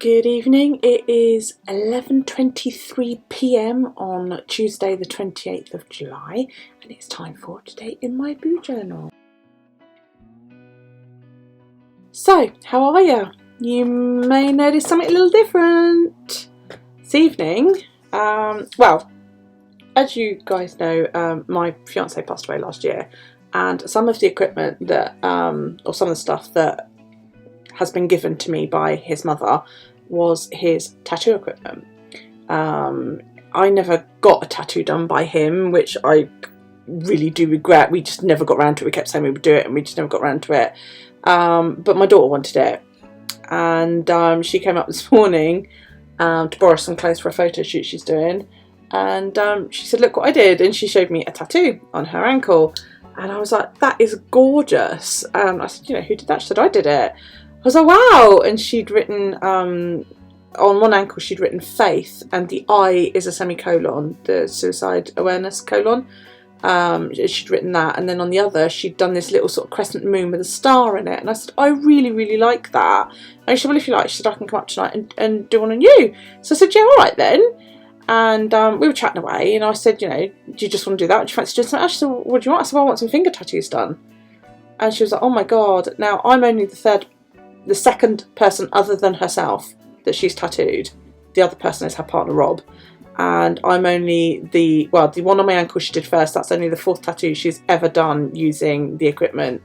Good evening, it is 11:23 p.m. on Tuesday the 28th of July and it's time for Today in My Boo Journal. So, how are you? You may notice something a little different this evening. Well, as you guys know, my fiancé passed away last year, and some of the equipment that, or some of the stuff that has been given to me by his mother was his tattoo equipment. I never got a tattoo done by him, which I really do regret. We just never got around to it. We kept saying we would do it and we just never got around to it. But my daughter wanted it, and she came up this morning to borrow some clothes for a photo shoot she's doing, and she said, look what I did, and she showed me a tattoo on her ankle, and I was like, that is gorgeous. And I said, you know, who did that? She said, I did it. I was like, wow. And she'd written, on one ankle she'd written faith, and the I is a semicolon, the suicide awareness colon. She'd written that, and then on the other she'd done this little sort of crescent moon with a star in it. And I said, I really like that. And she said, well, if you like, she said, I can come up tonight and do one on you. So I said, yeah, all right then. And we were chatting away, and I said, you know, do you just want to do that? Do you fancy doing something? She said, well, what do you want? I said, well, I want some finger tattoos done. And she was like, oh my god. Now I'm only the second person other than herself that she's tattooed. The other person is her partner Rob, and I'm only the one on my ankle she did first. That's only the fourth tattoo she's ever done using the equipment.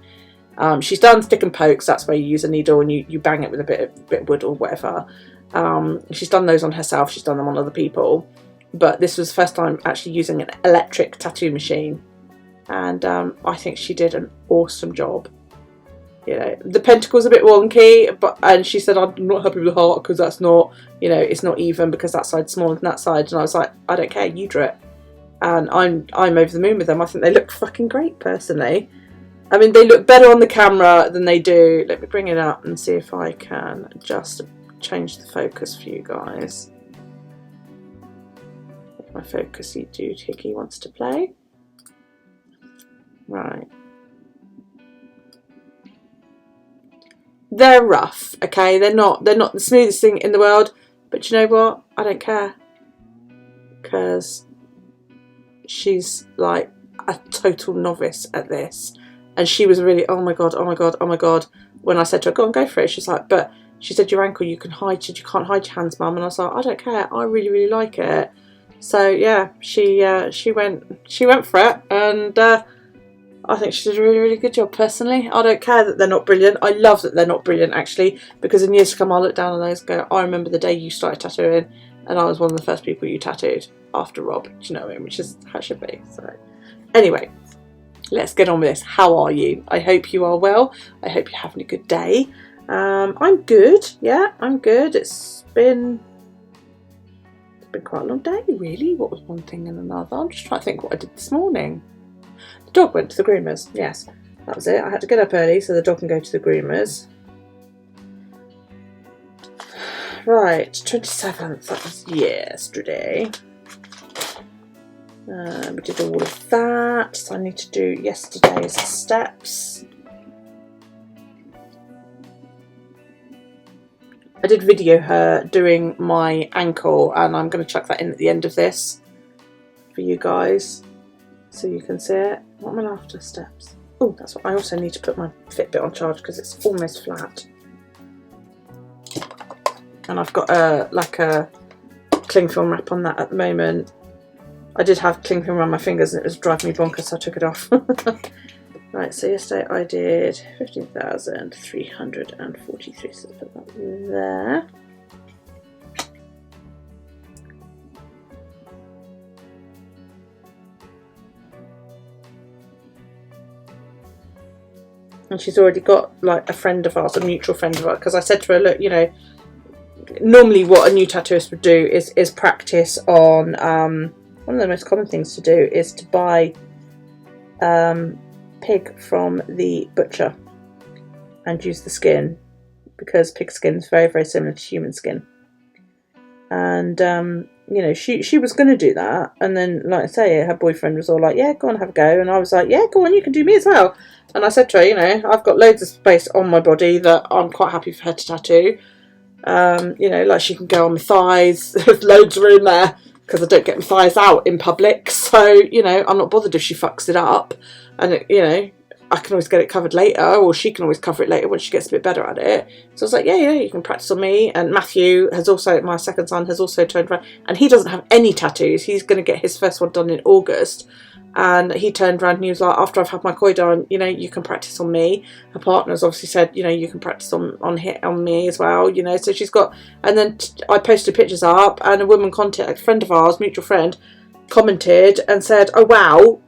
She's done stick and pokes, that's where you use a needle and you bang it with a bit of wood or whatever. She's done those on herself, she's done them on other people, but this was the first time actually using an electric tattoo machine, and I think she did an awesome job. You know, the pentacle's a bit wonky, and she said, I'm not happy with the heart because that's not, you know, it's not even because that side's smaller than that side. And I was like, I don't care, you drew it. And I'm over the moon with them. I think they look fucking great, personally. I mean, they look better on the camera than they do. Let me bring it up and see if I can just change the focus for you guys. If my focusy dude Hickey wants to play. Right. They're rough, okay? They're not the smoothest thing in the world, but you know what? I don't care, because she's like a total novice at this, and she was really, oh my god, when I said to her, go on, go for it. She's like, but she said, your ankle, you can hide, you can't hide your hands, mum. And I was like, I don't care, I really like it. So yeah, she went for it, and I think she did a really good job, personally. I don't care that they're not brilliant. I love that they're not brilliant, actually, because in years to come I'll look down on those and go, I remember the day you started tattooing and I was one of the first people you tattooed after Rob. Do you know what I mean? Which is how it should be. So anyway, let's get on with this. How are you? I hope you are well. I hope you're having a good day. I'm good. Yeah, I'm good. It's been quite a long day, really. What was one thing and another? I'm just trying to think what I did this morning. The dog went to the groomers, yes, that was it. I had to get up early so the dog can go to the groomers. Right, 27th, that was yesterday. We did all of that, so I need to do yesterday's steps. I did video her doing my ankle, and I'm going to chuck that in at the end of this for you guys, so you can see it. What am I after? Steps. Oh, that's what I also need to put my Fitbit on charge because it's almost flat. And I've got like a cling film wrap on that at the moment. I did have cling film around my fingers and it was driving me bonkers, so I took it off. Right, so yesterday I did 15,343, so put that there. And she's already got like a friend of ours, a mutual friend of ours, because I said to her, look, you know, normally what a new tattooist would do is practice on, one of the most common things to do is to buy pig from the butcher and use the skin, because pig skin is very similar to human skin. And you know, she was going to do that, and then, like I say, her boyfriend was all like, yeah, go on, have a go. And I was like, yeah, go on, you can do me as well. And I said to her, you know, I've got loads of space on my body that I'm quite happy for her to tattoo. You know, like she can go on my thighs. There's loads of room there because I don't get my thighs out in public. So, you know, I'm not bothered if she fucks it up. And, you know, I can always get it covered later, or she can always cover it later when she gets a bit better at it. So I was like, yeah, you can practice on me. And Matthew has also, my second son, has also turned around, and he doesn't have any tattoos. He's going to get his first one done in August. And he turned around and he was like, after I've had my koi done, you know, you can practice on me. Her partner's obviously said, you know, you can practice on me as well, you know. So she's got, and then I posted pictures up, and a woman a friend of ours, mutual friend, commented and said, oh wow,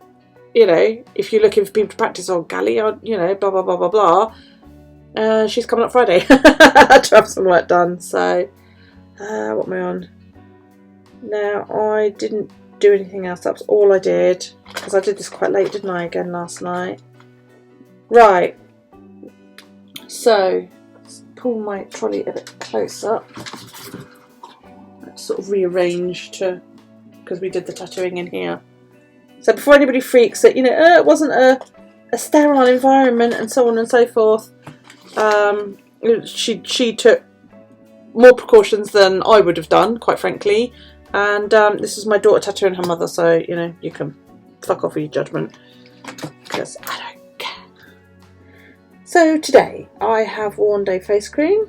you know, if you're looking for people to practice on, Gally, you know, blah blah blah blah blah. She's coming up Friday to have some work done. So what am I on now? I didn't do anything else. That was all I did, because I did this quite late, didn't I, again last night. Right, so let's pull my trolley a bit closer. Let's sort of rearrange to, because we did the tattooing in here. So before anybody freaks that, you know, it wasn't a sterile environment and so on and so forth, she took more precautions than I would have done, quite frankly. And this is my daughter tattooing her mother, so, you know, you can fuck off with your judgment, because I don't care. So today I have worn day face cream.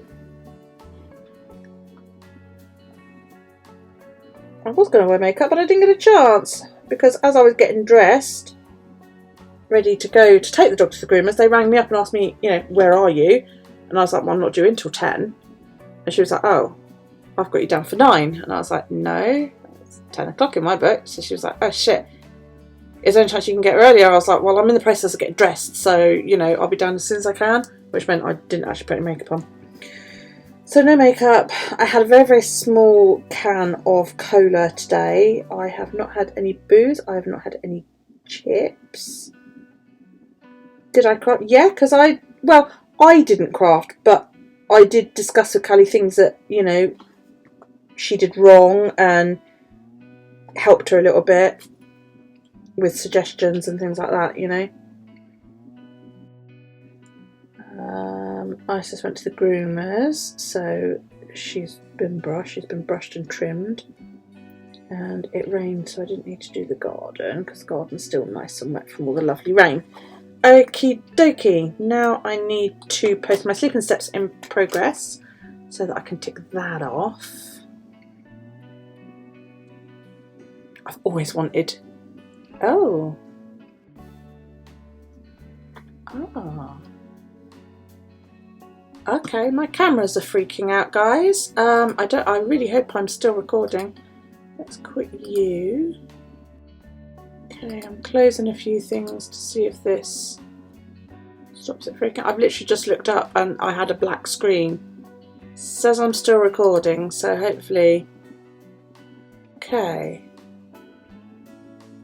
I was going to wear makeup, but I didn't get a chance, because as I was getting dressed, ready to go to take the dog to the groomers, they rang me up and asked me, you know, where are you? And I was like, well, I'm not due in till 10. And she was like, oh, I've got you down for 9. And I was like, no, it's 10 o'clock in my book. So she was like, oh shit, is there any chance you can get earlier? I was like, well, I'm in the process of getting dressed, so, you know, I'll be down as soon as I can, which meant I didn't actually put any makeup on. So no makeup. I had a very, very small can of cola today. I have not had any booze. I have not had any chips. Did I craft? Yeah, because I didn't craft, but I did discuss with Callie things that, you know, she did wrong, and helped her a little bit with suggestions and things like that, you know. Isis went to the groomers, so she's been brushed and trimmed, and it rained, so I didn't need to do the garden because the garden's still nice and wet from all the lovely rain. Okie dokie, now I need to post my sleeping steps in progress so that I can tick that off. I've always wanted, oh, okay, my cameras are freaking out, guys. I really hope I'm still recording. Let's quit you. Okay, I'm closing a few things to see if this stops it freaking out. I've literally just looked up and I had a black screen. It says I'm still recording, so hopefully. Okay.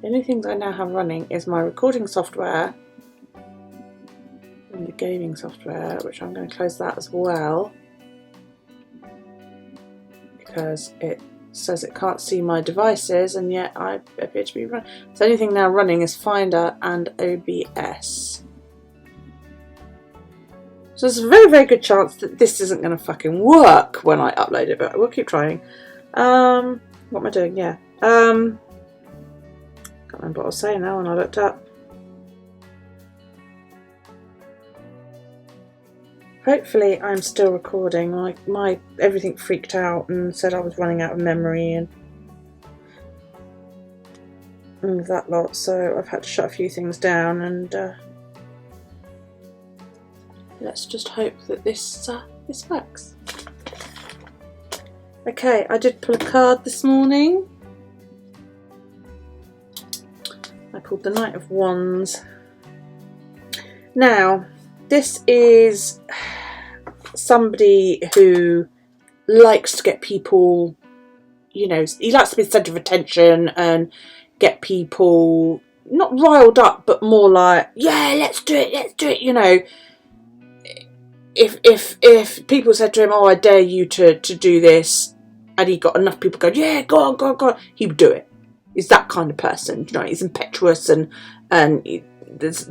The only things I now have running is my recording software and the gaming software, which I'm going to close that as well because it says it can't see my devices, and yet I appear to be running. So the only thing now running is Finder and OBS. So there's a very, very good chance that this isn't going to fucking work when I upload it, but we'll keep trying. What am I doing? Yeah. Can't remember what I was saying now when I looked up. Hopefully I'm still recording. My everything freaked out and said I was running out of memory and that lot, so I've had to shut a few things down, and let's just hope that this works. Okay, I did pull a card this morning. I pulled the Knight of Wands. Now, this is somebody who likes to get people, you know, he likes to be the centre of attention and get people not riled up, but more like, yeah, let's do it, you know. If people said to him, oh, I dare you to do this, and he got enough people going, yeah, go on, he would do it. He's that kind of person, you know. He's impetuous and there's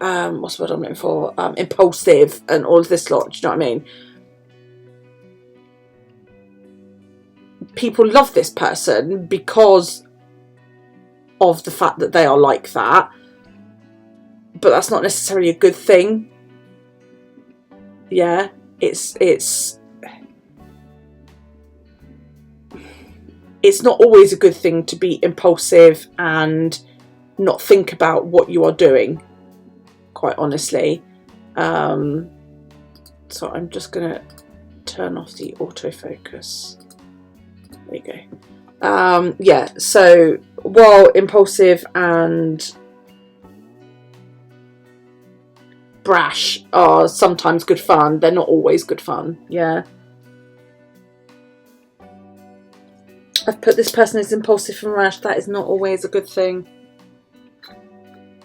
what's the word I'm looking for? Impulsive and all of this lot. Do you know what I mean? people love this person because of the fact that they are like that, but that's not necessarily a good thing. Yeah, it's not always a good thing to be impulsive and not think about what you are doing, quite honestly. So I'm just gonna turn off the autofocus. There you go. Yeah, so while impulsive and brash are sometimes good fun, they're not always good fun. Yeah, I've put this person is impulsive and rash. That is not always a good thing.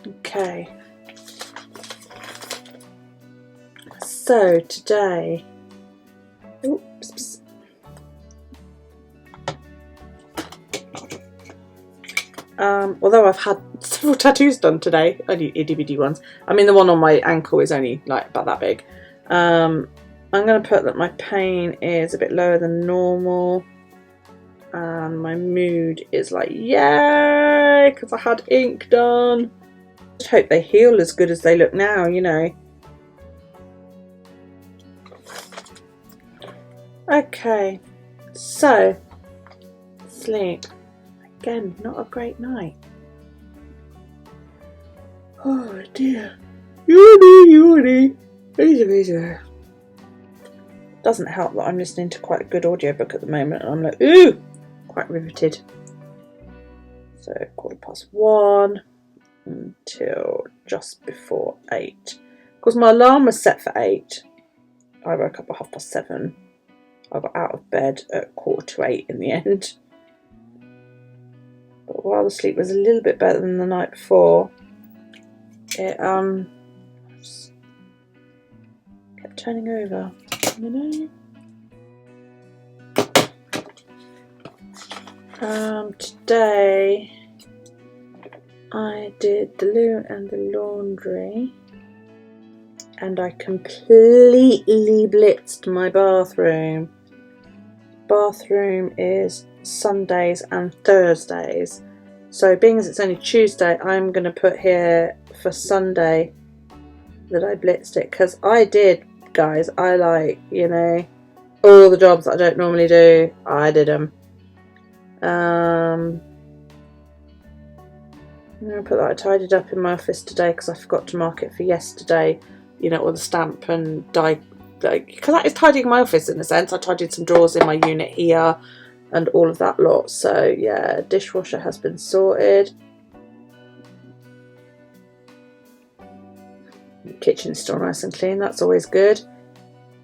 Okay, so today, oops, although I've had several tattoos done today, only itty bitty ones. I mean, the one on my ankle is only like about that big. I'm going to put that my pain is a bit lower than normal, and my mood is like, yay, because I had ink done. I hope they heal as good as they look now, you know. Okay, so sleep. Again, not a great night. Oh dear. Yawny. Easy. Doesn't help that I'm listening to quite a good audiobook at the moment and I'm like, ooh, quite riveted. So 1:15 until just before 8. Because my alarm was set for 8. I woke up at 7:30. I got out of bed at 7:45 in the end. But while the sleep was a little bit better than the night before, it just kept turning over, you know. Today I did the loo and the laundry, and I completely blitzed my bathroom. Bathroom is Sundays and Thursdays, so being as it's only Tuesday, I'm going to put here for Sunday that I blitzed it, because I did, guys. I like, you know, all the jobs that I don't normally do, I did them. I'm going to put that I tidied up in my office today because I forgot to mark it for yesterday, you know, all the stamp and die, because that is tidying my office in a sense. I tidied some drawers in my unit here and all of that lot. So yeah, dishwasher has been sorted. The kitchen is still nice and clean, that's always good.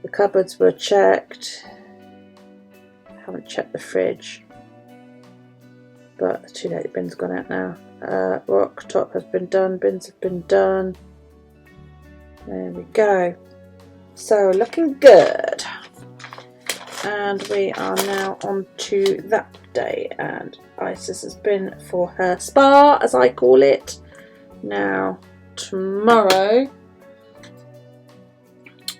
The cupboards were checked. I haven't checked the fridge, but the 2 litre bin's gone out now. Rock top has been done, bins have been done. There we go. So looking good. And we are now on to that day, and Isis has been for her spa, as I call it. Now tomorrow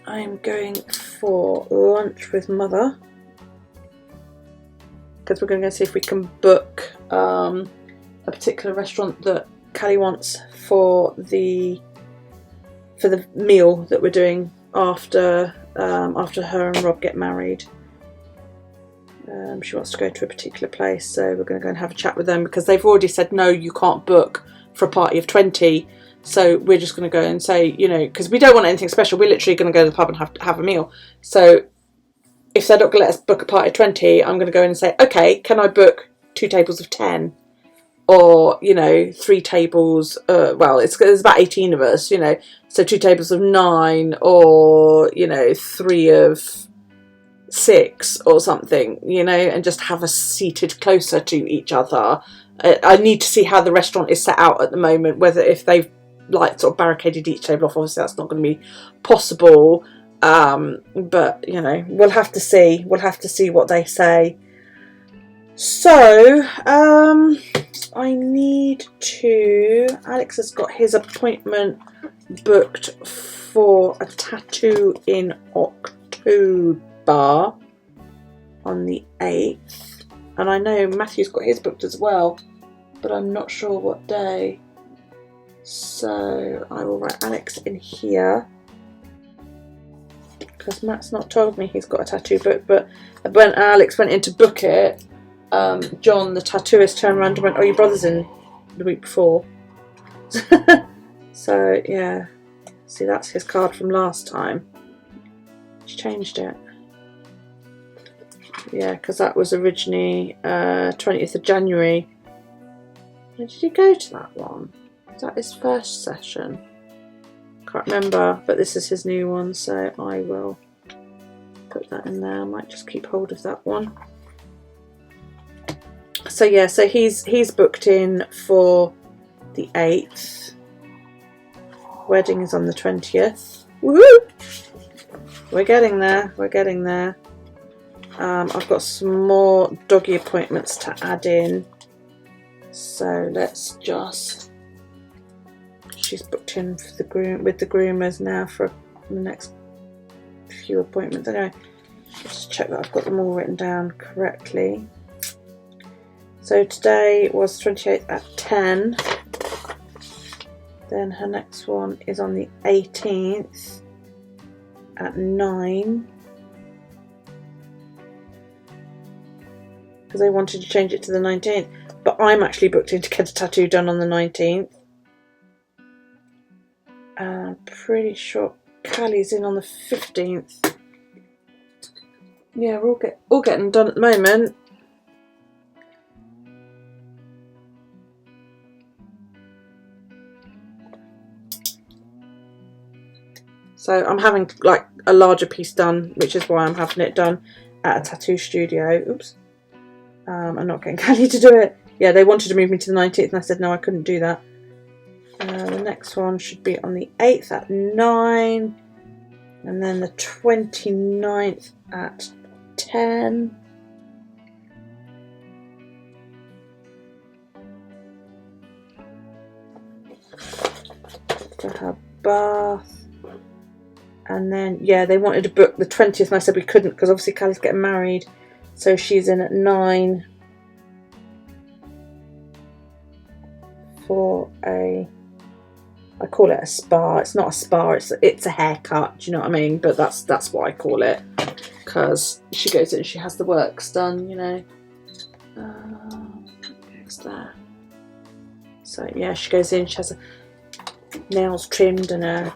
I'm going for lunch with Mother, because we're going to go see if we can book a particular restaurant that Callie wants for the meal that we're doing after her and Rob get married. She wants to go to a particular place, so we're going to go and have a chat with them, because they've already said no, you can't book for a party of 20. So we're just going to go and say, you know, because we don't want anything special, we're literally going to go to the pub and have a meal. So if they're not going to let us book a party of 20, I'm going to go in and say, okay, can I book 2 tables of 10? Or, you know, 3 tables, well, there's about 18 of us, you know, so 2 tables of 9, or, you know, 3 of 6 or something, you know, and just have us seated closer to each other. I need to see how the restaurant is set out at the moment, whether if they've like sort of barricaded each table off. Obviously that's not going to be possible, but you know, we'll have to see what they say. So I need to, Alex has got his appointment booked for a tattoo in October on the 8th. And I know Matthew's got his booked as well, but I'm not sure what day. So I will write Alex in here, because Matt's not told me he's got a tattoo book. But when Alex went in to book it, John, the tattooist, turned around and went, "Oh, your brother's in the week before." So yeah, see, that's his card from last time. She changed it. Yeah, because that was originally 20th of January. Where did he go to that one? Is that his first session? Can't remember, but this is his new one, so I will put that in there. I might just keep hold of that one. So yeah, so he's booked in for the 8th. Wedding is on the 20th. Woohoo! We're getting there. We're getting there. I've got some more doggy appointments to add in. So let's just. She's booked in for the with the groomers now for the next few appointments. Anyway, let's just check that I've got them all written down correctly. So today was 28th at 10. Then her next one is on the 18th at 9. Because they wanted to change it to the 19th. But I'm actually booked in to get a tattoo done on the 19th. I'm pretty sure Callie's in on the 15th. Yeah, we're all getting done at the moment. So I'm having like a larger piece done, which is why I'm having it done at a tattoo studio. Oops. I'm not getting Callie to do it. Yeah, they wanted to move me to the 19th and I said no, I couldn't do that. The next one should be on the 8th at 9. And then the 29th at 10. For her bath. And then, yeah, they wanted to book the 20th and I said we couldn't because obviously Callie's getting married. So she's in at 9 for I call it a spa. It's not a spa, it's a haircut, do you know what I mean? But that's what I call it, because she goes in and she has the works done, you know. What's there? So yeah, she goes in, she has her nails trimmed and a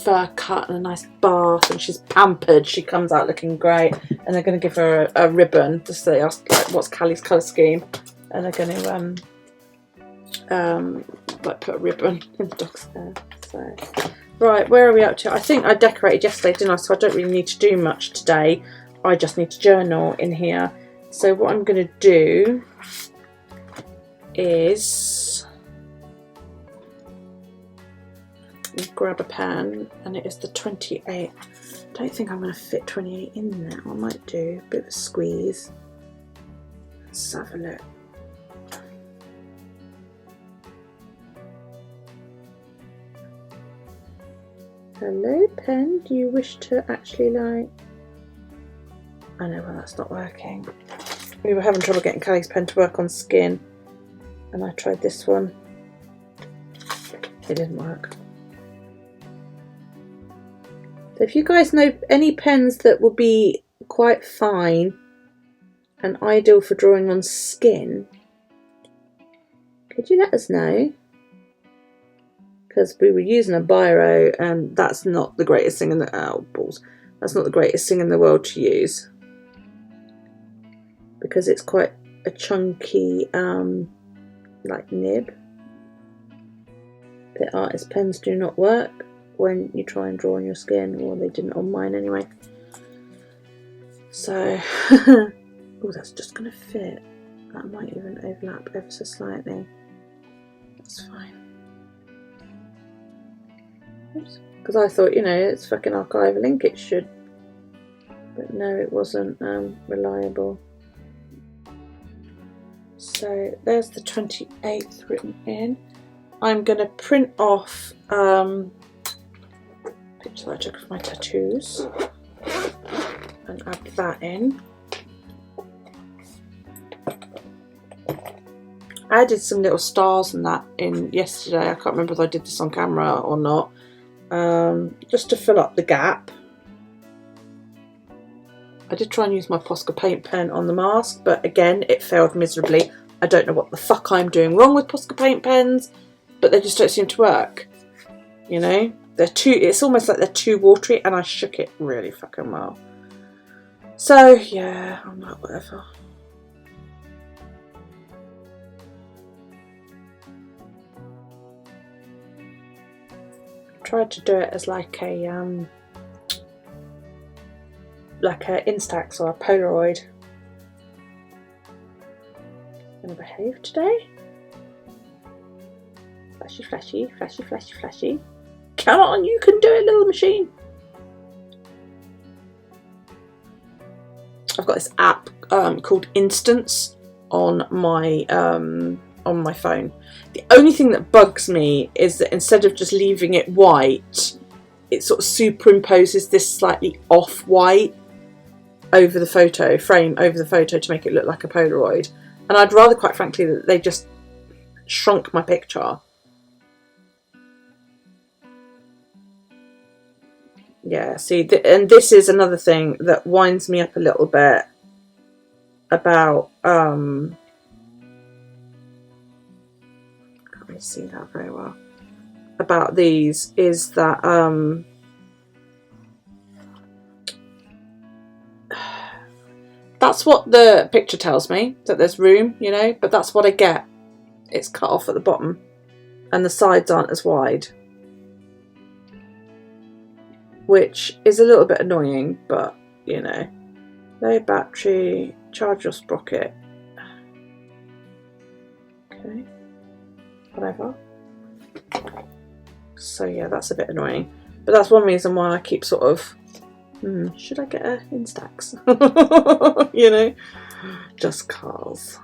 fur cut and a nice bath, and she's pampered. She comes out looking great, and they're going to give her a ribbon to say, like, what's Callie's colour scheme, and they're going to like put a ribbon in the dog's hair. So right, where are we up to? I think I decorated yesterday, didn't I? So I don't really need to do much today. I just need to journal in here. So what I'm going to do is grab a pen, and it is the 28. I don't think I'm going to fit 28 in there. I might do a bit of a squeeze. Let's have a look. Hello pen, do you wish to actually like... I know, well, that's not working. We were having trouble getting Callie's pen to work on skin, and I tried this one. It didn't work. So if you guys know any pens that would be quite fine and ideal for drawing on skin, could you let us know? Because we were using a biro, and that's not the greatest thing in the That's not the greatest thing in the world to use, because it's quite a chunky like nib. Bit artist pens do not work when you try and draw on your skin, or they didn't on mine anyway. So, oh, that's just going to fit. That might even overlap ever so slightly. That's fine. Because I thought, you know, it's fucking archival ink, it should. But no, it wasn't reliable. So there's the 28th written in. I'm going to print off a picture that I took of my tattoos and add that in. I added some little stars and that in yesterday. I can't remember if I did this on camera or not. Just to fill up the gap. I did try and use my Posca paint pen on the mask, but again, it failed miserably. I don't know what the fuck I'm doing wrong with Posca paint pens, but they just don't seem to work. You know, they're too, it's almost like they're too watery, and I shook it really fucking well. So yeah, I'm like, whatever. Tried to do it as like a Instax or a Polaroid. Gonna behave today. Flashy, flashy, flashy, flashy, flashy. Come on, you can do it, little machine. I've got this app called Instance on my phone. The only thing that bugs me is that instead of just leaving it white, it sort of superimposes this slightly off-white over the photo frame, over the photo, to make it look like a Polaroid. And I'd rather, quite frankly, that they just shrunk my picture. Yeah, see, and this is another thing that winds me up a little bit about can't really see that very well about these, is that that's what the picture tells me, that there's room, you know, but that's what I get. It's cut off at the bottom and the sides aren't as wide, which is a little bit annoying, but you know. Low battery, charge your sprocket. Okay, whatever. So yeah, that's a bit annoying, but that's one reason why I keep sort of, should I get a Instax? You know, just cars.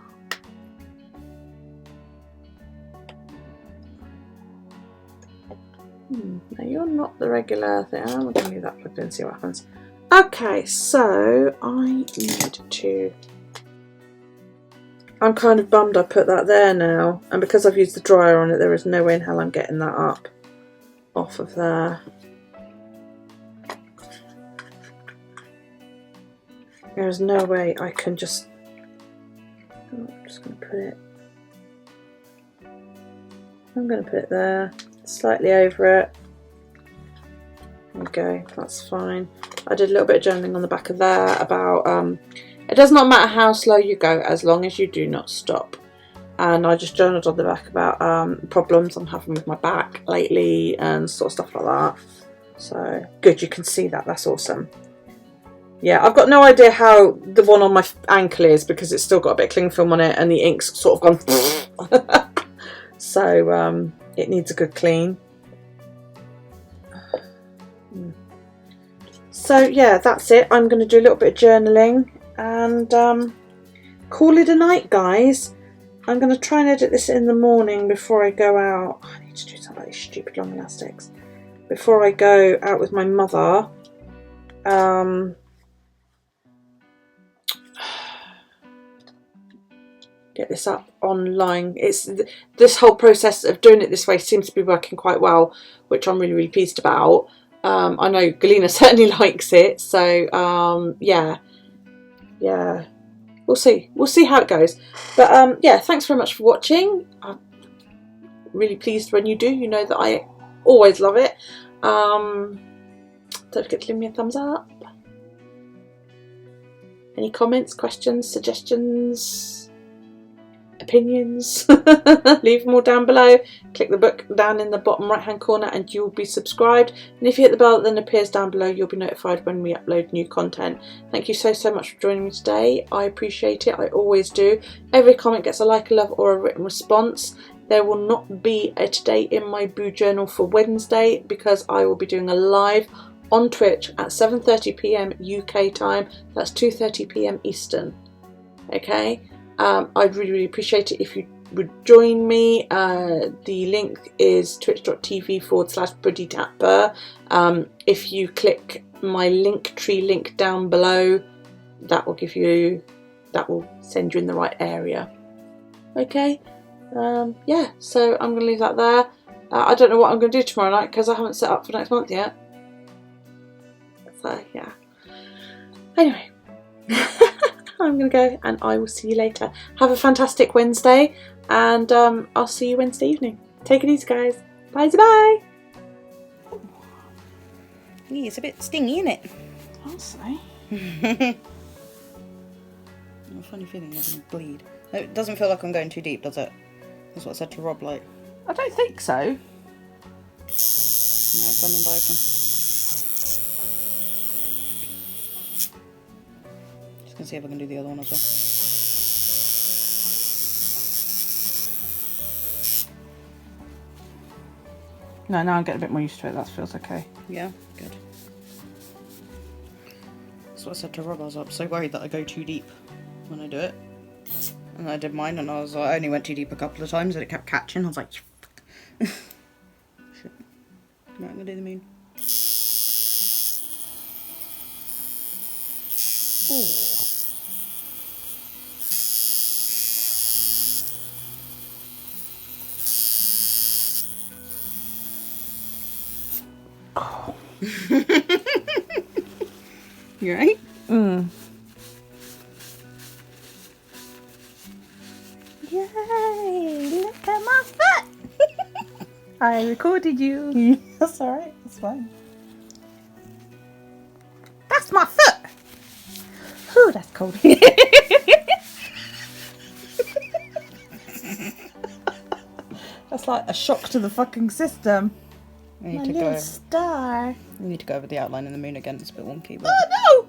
No, you're not the regular thing. I'm going to leave that plugged in and see what happens. Okay, so I need to... I'm kind of bummed I put that there now, and because I've used the dryer on it, there is no way in hell I'm getting that up off of there. There is no way I can just... I'm just going to put it... I'm going to put it there, slightly over it. There we go, that's fine. I did a little bit of journaling on the back of there about it does not matter how slow you go as long as you do not stop. And I just journaled on the back about problems I'm having with my back lately and sort of stuff like that. So good, you can see that, that's awesome. Yeah, I've got no idea how the one on my ankle is because it's still got a bit of cling film on it and the ink's sort of gone. So it needs a good clean. So yeah, that's it. I'm going to do a little bit of journaling and call it a night, guys. I'm going to try and edit this in the morning before I go out. I need to do some of these stupid long elastics. Before I go out with my mother. Get this up online. It's this whole process of doing it this way seems to be working quite well, which I'm really, really pleased about. I know Galina certainly likes it, so yeah, we'll see how it goes. But yeah, thanks very much for watching. I'm really pleased when you do. You know that I always love it. Don't forget to leave me a thumbs up. Any comments, questions, suggestions, opinions, leave them all down below. Click the book down in the bottom right hand corner and you'll be subscribed, and if you hit the bell that then appears down below, you'll be notified when we upload new content. Thank you so much for joining me today. I appreciate it, I always do. Every comment gets a like, a love or a written response. There will not be a today in my boo journal for Wednesday because I will be doing a live on Twitch at 7:30 PM UK time. That's 2:30 PM Eastern. Okay, I'd really, really appreciate it if you would join me. The link is twitch.tv/buddytapper. If you click my Linktree link down below, that will send you in the right area. Okay, yeah, so I'm going to leave that there. I don't know what I'm going to do tomorrow night because I haven't set up for next month yet. So yeah. Anyway, I'm going to go and I will see you later. Have a fantastic Wednesday and I'll see you Wednesday evening. Take it easy, guys. Bye-bye. Yeah, it's a bit stingy, isn't it? I'll say. A funny feeling I'm going to bleed. It doesn't feel like I'm going too deep, does it? That's what I said to Rob, like. I don't think so. No, it's done and diagonal. Just gonna see if I can do the other one as well. No, now I'm getting a bit more used to it. That feels okay. Yeah, good. That's what I said to Rob. I was so worried that I go too deep when I do it. And I did mine, and I only went too deep a couple of times, and it kept catching. I was like, shit. Right, I'm gonna do the moon. Ooh. Oh. You right? Mm. Yay! Look at my foot! I recorded you. That's alright, that's fine. That's my foot! Ooh, that's cold. That's like a shock to the fucking system. We My need to little go. star. We need to go over the outline in the moon again. It's a bit wonky. But... Oh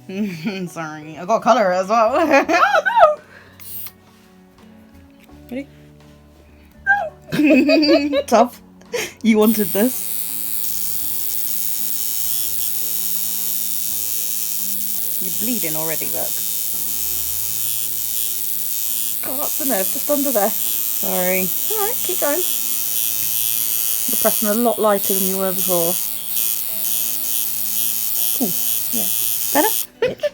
no! Sorry, I got colour as well. no! Oh no! Ready? No! Tough. You wanted this. You're bleeding already, look. God, that's the nerve just under there. Sorry. Alright, keep going. You're pressing a lot lighter than you were before. Ooh, Yeah. better? Itch.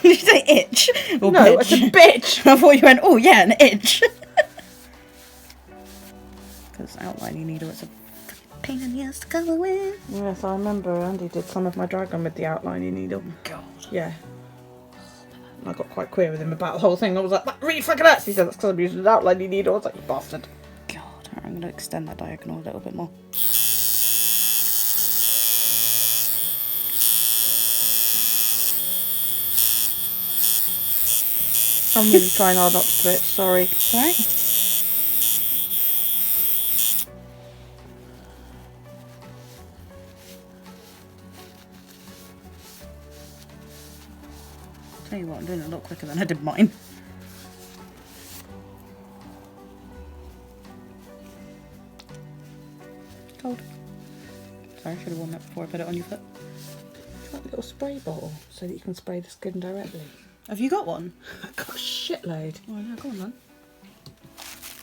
Did you say itch? Or No, bitch? it's a bitch! I thought you went, oh yeah, an itch. Because outlining needle, it's a pain in the ass to colour with. Yes, I remember Andy did some of my dragon with the outlining needle. God. Yeah. I got quite queer with him about the whole thing. I was like, that really fucking hurts. He said, that's because I'm using an outlining needle. I was like, you bastard. God, I'm going to extend that diagonal a little bit more. I'm really trying hard not to twitch, sorry. Alright. Tell you what, I'm doing it a lot quicker than I did mine. Cold. Sorry, I should have worn that before I put it on your foot. It's like a little spray bottle so that you can spray the skin directly. Have you got one? I've got a shitload. Oh yeah, go on then.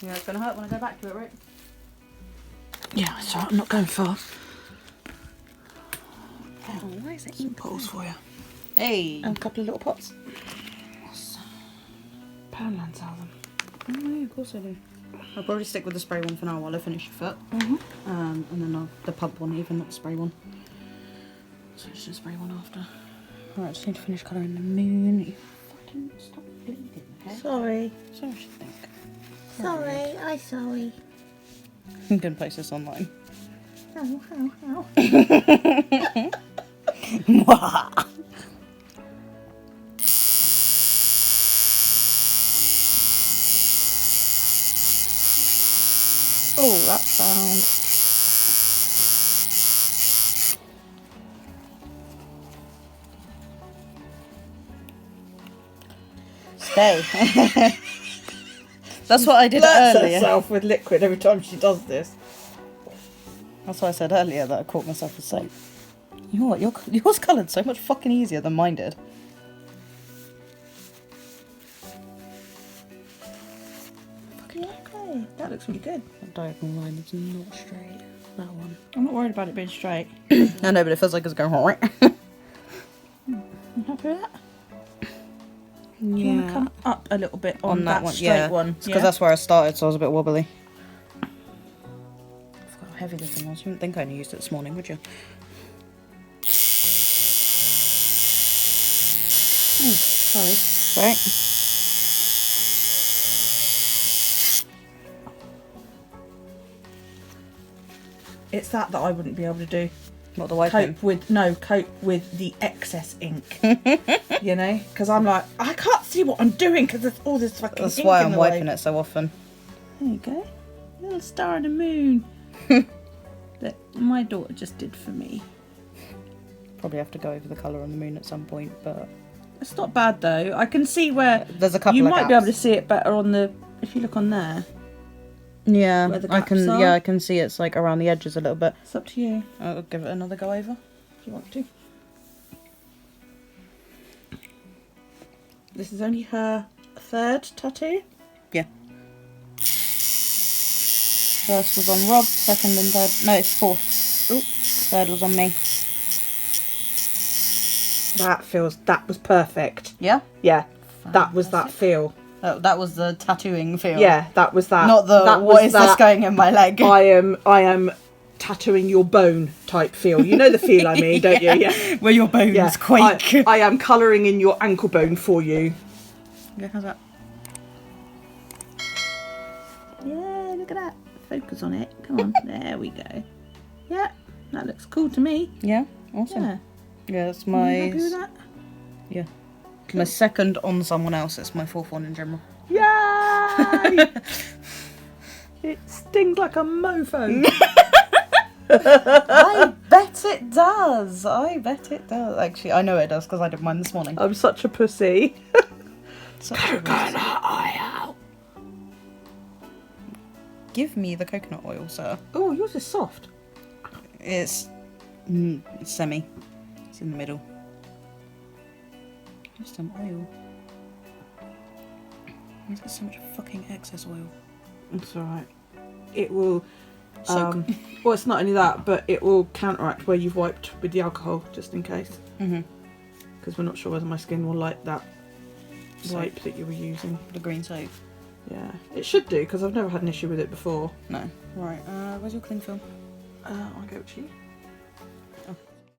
Yeah, it's going to hurt when I go back to it, right? Yeah, it's alright, I'm not going far. Oh, why is it Some bottles for you. Hey! And a couple of little pots. Poundland sell them. Oh yeah, of course I do. I'll probably stick with the spray one for now while I finish your foot. Mm-hmm. And then the pump one even, not the spray one. So it's just spray one after. Alright, I just need to finish colouring the moon. You fucking stop bleeding, okay? Sorry. So I should think. Sorry, I'm sorry. I'm gonna place this online. Ow, ow, ow. Oh, that sound. Stay. That's what I did Flirts earlier. herself with liquid every time she does this. That's why I said earlier that I caught myself with soap. You know what? Yours coloured so much fucking easier than mine did. Fucking okay. That looks really good. That diagonal line is not straight. That one. I'm not worried about it being straight. I know, but it feels like it's going right. You happy with that? Do you want to come up a little bit on that that one, straight one. Because that's where I started, so I was a bit wobbly. I forgot how heavy this thing was. You wouldn't think I only used it this morning, would you? Oh, sorry. Right. It's that I wouldn't be able to do. Not the white Cope with the excess ink. You know, because I'm like, I can't see what I'm doing because there's all this fucking That's ink why in I'm the wiping way. it so often. There you go, little star on the moon that my daughter just did for me. Probably have to go over the colour on the moon at some point, but It's not bad though. I can see where there's a couple you of might gaps. be able to see it better on the. If you look on there, Yeah, where the I gaps can. are. Yeah, I can see it's like around the edges a little bit. it's up to you I'll give it another go over. if you want to. This is only her third tattoo. Yeah. First was on Rob, second and third. No, it's fourth. Ooh, third was on me. That was perfect. Yeah. Yeah, that was that feel. That was the tattooing feel. Yeah, that was that. Not the that what was is this going in my leg? I am tattooing your bone type feel. You know the feel I mean, don't you? Yeah. Where your bones Yeah. quake. I am colouring in your ankle bone for you. Yeah, how's that? Yeah, look at that. Focus on it. Come on. There we go. Yeah, that looks cool to me. Yeah, awesome. Yeah. Yeah, that's You my happy with that? my second on someone else. It's my fourth one in general. Yay! It stings like a mofo. I bet it does. I bet it does. Actually, I know it does because I did mine this morning. I'm such a pussy. Coconut oil. Give me the coconut oil, sir. Oh, yours is soft. It's semi. It's in the middle. Just some oil. There's got so much fucking excess oil. It's alright. It will. Soak. Well, it's not only that, but it will counteract where you've wiped with the alcohol, just in case. Because we're not sure whether my skin will like that wipe that you were using. The green soap. Yeah, it should do because I've never had an issue with it before. No. Right. Where's your cling film? I'll go to you.